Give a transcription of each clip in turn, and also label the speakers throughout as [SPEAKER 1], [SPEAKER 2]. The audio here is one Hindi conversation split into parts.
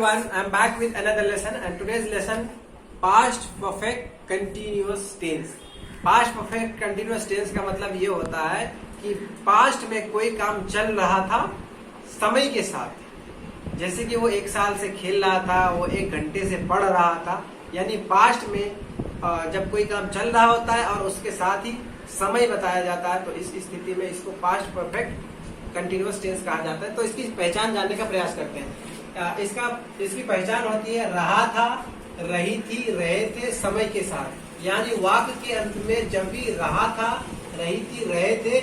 [SPEAKER 1] everyone, I am back with another lesson and today's lesson past perfect continuous tense। past perfect continuous tense का मतलब ये होता है कि पास्ट में कोई काम चल रहा था समय के साथ, जैसे कि वो 1 साल से खेल रहा था, वो 1 घंटे से पढ़ रहा था, यानी पास्ट में जब कोई काम चल रहा होता है और उसके साथ ही समय बताया जाता है तो इस स्थिति में इसको पास्ट परफेक्ट कंटिन्यूअस टेंस कहा जाता है। तो इसकी पहचान जानने का प्रयास करते हैं। इसकी पहचान होती है रहा था, रही थी, रहे थे समय के साथ, यानी वाक्य के अंत में जब भी रहा था, रही थी, रहे थे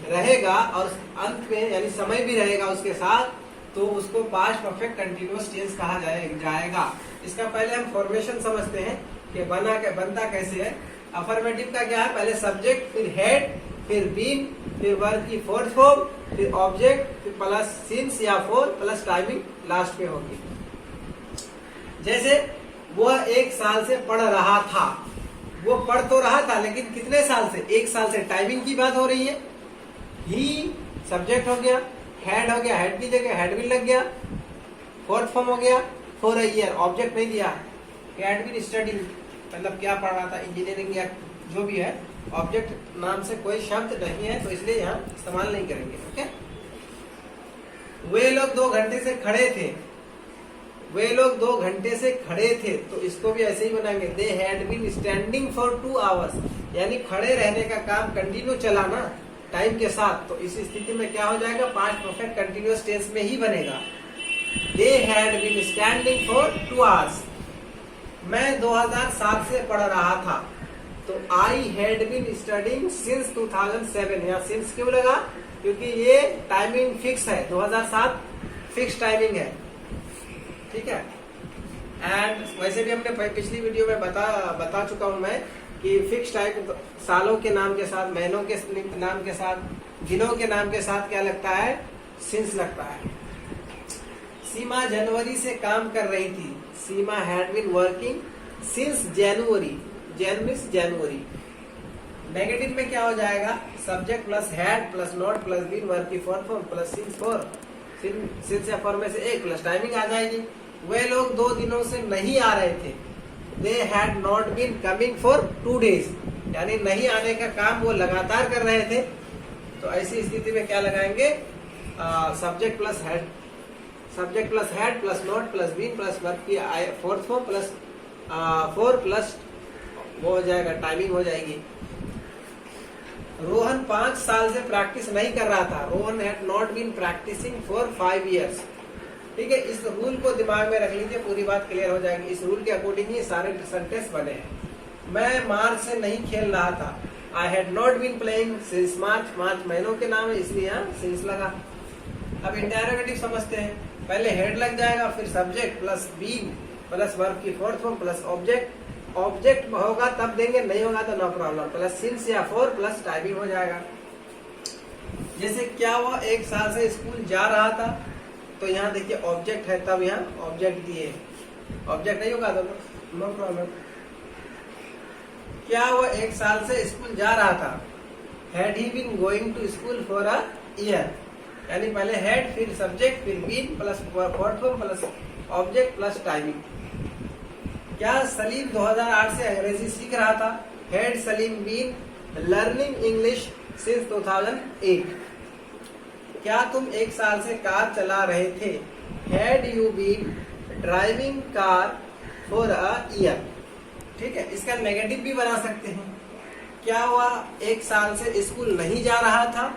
[SPEAKER 1] रहेगा और अंत में यानी समय भी रहेगा उसके साथ, तो उसको पास्ट परफेक्ट कंटिन्यूअस टेंस कहा जाएगा। इसका पहले हम फॉर्मेशन समझते हैं कि बनता कैसे है। अफर्मेटिव का क्या है, पहले सब्जेक्ट, फिर हेड, फिर बीन, फिर वर्ब की फोर्थ फॉर्म, फिर ऑब्जेक्ट, फिर प्लस सिंस या फॉर प्लस टाइमिंग लास्ट में होगी। जैसे वह 1 साल से पढ़ रहा था, वो पढ़ तो रहा था लेकिन कितने साल से, 1 साल से। टाइमिंग की बात हो रही है। ही सब्जेक्ट हो गया, हेड हो गया, हेड की जगह हेड भी लग गया, फोर्थ फॉर्म हो गया, फॉर अ ईयर, ऑब्जेक्ट नहीं दिया, हैड बीन स्टडी मतलब क्या पढ़ रहा था, इंजीनियरिंग या जो भी है, ऑब्जेक्ट नाम से कोई शब्द नहीं है तो इसलिए यहाँ इस्तेमाल नहीं करेंगे। ओके। वे लोग 2 घंटे से खड़े थे, वे लोग 2 घंटे से खड़े थे तो इसको भी ऐसे ही बनाएंगे, they had been standing for 2 hours, यानी खड़े रहने का काम कंटिन्यू चला ना टाइम के साथ, तो इस स्थिति में क्या हो जाएगा, पास्ट परफेक्ट कंटिन्यूअस टेंस में ही बनेगा। They had been standing for 2 hours. मैं 2007 से पढ़ रहा था तो I had been studying since 2007। यहाँ सिंस क्यों लगा, क्योंकि ये टाइमिंग फिक्स है, 2007 फिक्स टाइमिंग है। ठीक है। एंड वैसे भी हमने पिछली वीडियो में बता चुका हूं मैं कि फिक्स टाइम सालों के नाम के साथ, महीनों के नाम के साथ, दिनों के नाम के साथ क्या लगता है, सिंस लगता है। सीमा जनवरी से काम कर रही थी, Seema had been working since January, January. Negative में क्या हो जाएगा, subject plus had plus not plus been, verb की fourth form plus since for, since या फॉर में से एक प्लस टाइमिंग आ जाएगी। वे लोग 2 दिनों से नहीं आ रहे थे, they had not been coming for 2 days, यानी नहीं आने का काम वो लगातार कर रहे थे। तो ऐसी स्थिति में क्या लगाएंगे, subject plus had plus not plus been plus verb की फोर्थ फॉर्म प्लस 4 प्लस वो हो जाएगा, टाइमिंग हो जाएगी। रोहन 5 साल से प्रैक्टिस नहीं कर रहा था, Rohan had not been practising for 5 years। ठीक है, इस रूल को दिमाग में रख लीजिए, पूरी बात क्लियर हो जाएगी। इस रूल के अकॉर्डिंग ही सारे सेंटेंस बने हैं। मैं मार्च से नहीं खेल रहा था, I had not been playing since March, March महीनों के नाम है इसलिए यहाँ सिंस लगा। अब इंटरोगेटिव समझते हैं, पहले हेड लग जाएगा, फिर subject plus been plus verb की फोर्थ फॉर्म प्लस ऑब्जेक्ट होगा तब देंगे, नहीं होगा तो नो प्रॉब्लम, प्लस सिंस या फॉर प्लस टाइमिंग हो जाएगा। जैसे क्या हुआ, 1 साल से स्कूल जा रहा था तो यहाँ देखिए ऑब्जेक्ट है, तब यहाँ ऑब्जेक्ट दिए, ऑब्जेक्ट नहीं होगा तो नो प्रॉब्लम। क्या हुआ, 1 साल से स्कूल जा रहा था, had he been going to school for a year, यानी पहले हेड फिर सब्जेक्ट फिर been plus fourth form plus object plus timing. क्या सलीम 2008 से अंग्रेजी सीख रहा था, had Salim been learning English since 2008। क्या तुम 1 साल से कार चला रहे थे, had you been driving car for a year. ठीक है, इसका नेगेटिव भी बना सकते हैं। क्या हुआ, 1 साल से स्कूल नहीं जा रहा था,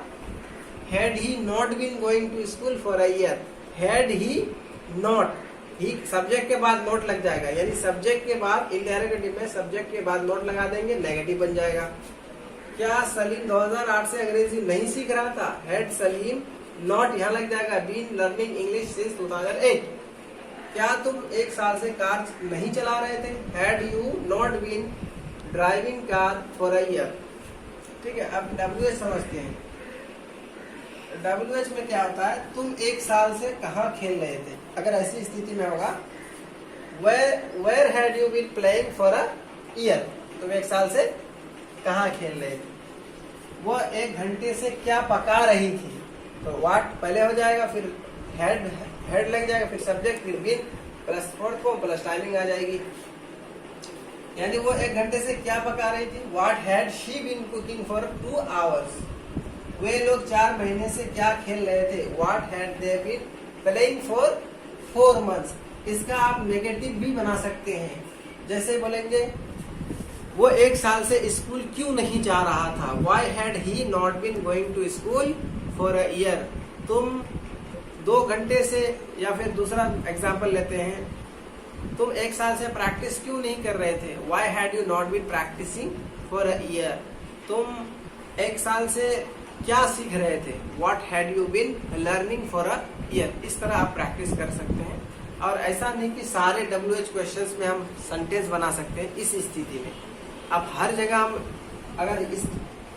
[SPEAKER 1] had he not been going to school for a year, had he not, he subject के बाद नोट लग जाएगा, यानी सब्जेक्ट के बाद इंटरोगेटिव में सब्जेक्ट के बाद नोट लगा देंगे, नेगेटिव बन जाएगा। क्या सलीम 2008 से अंग्रेजी नहीं सीख रहा था, हैड सलीम नॉट यहाँ लग जाएगा, बीन लर्निंग इंग्लिश सिंस 2008। क्या तुम 1 साल से कार नहीं चला रहे थे, had you not been driving car for a year. ठीक है, अब WH समझते हैं। WH में क्या होता है, तुम 1 साल से कहाँ खेल रहे थे, अगर ऐसी स्थिति में होगा, where had you been playing for a year, तुम 1 साल से कहाँ खेल रहे थे। वो 1 घंटे से क्या पका रही थी, तो व्हाट पहले हो जाएगा, फिर हेड लग जाएगा, फिर सब्जेक्ट फिर been plus fourth form plus timing आ जाएगी। यानी वो 1 घंटे से क्या पका रही थी, what had she been cooking for 2 hours. वे लोग 4 महीने से क्या खेल रहे थे, what had they been playing for 4 months. इसका आप नेगेटिव भी बना सकते हैं, जैसे बोलेंगे वो 1 साल से स्कूल क्यों नहीं जा रहा था, why had he not been going to school for a year. तुम 2 घंटे से, या फिर दूसरा एग्जाम्पल लेते हैं, तुम 1 साल से प्रैक्टिस क्यों नहीं कर रहे थे, why had you not been practising for a year. तुम 1 साल से क्या सीख रहे थे, what had you been learning for a year. इस तरह आप प्रैक्टिस कर सकते हैं। और ऐसा नहीं कि सारे WH क्वेश्चंस में हम सेंटेंस बना सकते हैं। इस स्थिति में अब हर जगह हम अगर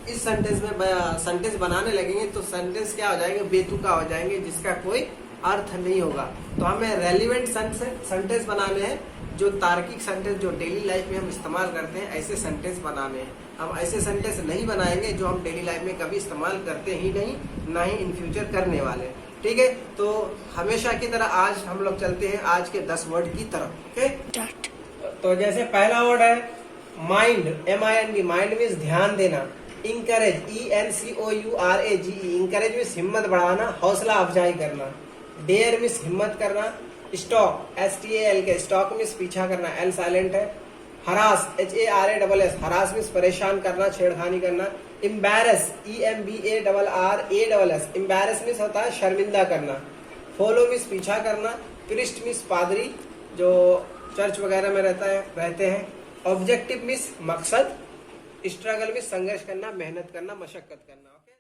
[SPEAKER 1] इस सेंटेंस में सेंटेंस बनाने लगेंगे तो सेंटेंस क्या हो जाएंगे, बेतुका हो जाएंगे, जिसका कोई अर्थ नहीं होगा। तो हमें रेलिवेंट सेंटेंस बनाने हैं, जो तार्किक सेंटेंस जो डेली लाइफ में हम इस्तेमाल करते हैं, ऐसे सेंटेंस बनाने हैं। हम ऐसे सेंटेंस नहीं बनाएंगे जो हम डेली लाइफ में कभी इस्तेमाल करते ही नहीं, ना ही इन फ्यूचर करने वाले। ठीक है, तो हमेशा की तरह आज हम लोग चलते हैं आज के 10 वर्ड की तरफ। ओके, तो जैसे पहला वर्ड है माइंड, MIND। माइंड मीन्स ध्यान देना। Encourage, ENCOURAGE। इंकरेज मीन्स हिम्मत बढ़ाना, हौसला अफजाई करना। डेयर मीन्स हिम्मत करना। Stock, STALK। स्टॉक मीन्स पीछा करना, L साइलेंट है। Harass, HARASS। हरास मीन्स परेशान करना, छेड़खानी करना। Embarrass, EMBARRASS। एम्बैरस मीन्स होता है शर्मिंदा करना। फॉलो मीन्स पीछा करना। प्रिस्ट मीन्स पादरी, जो चर्च वगैरह में रहते हैं। ऑब्जेक्टिव मीन्स मकसद। स्ट्रगल मीन्स संघर्ष करना, मेहनत करना, मशक्कत करना। ओके।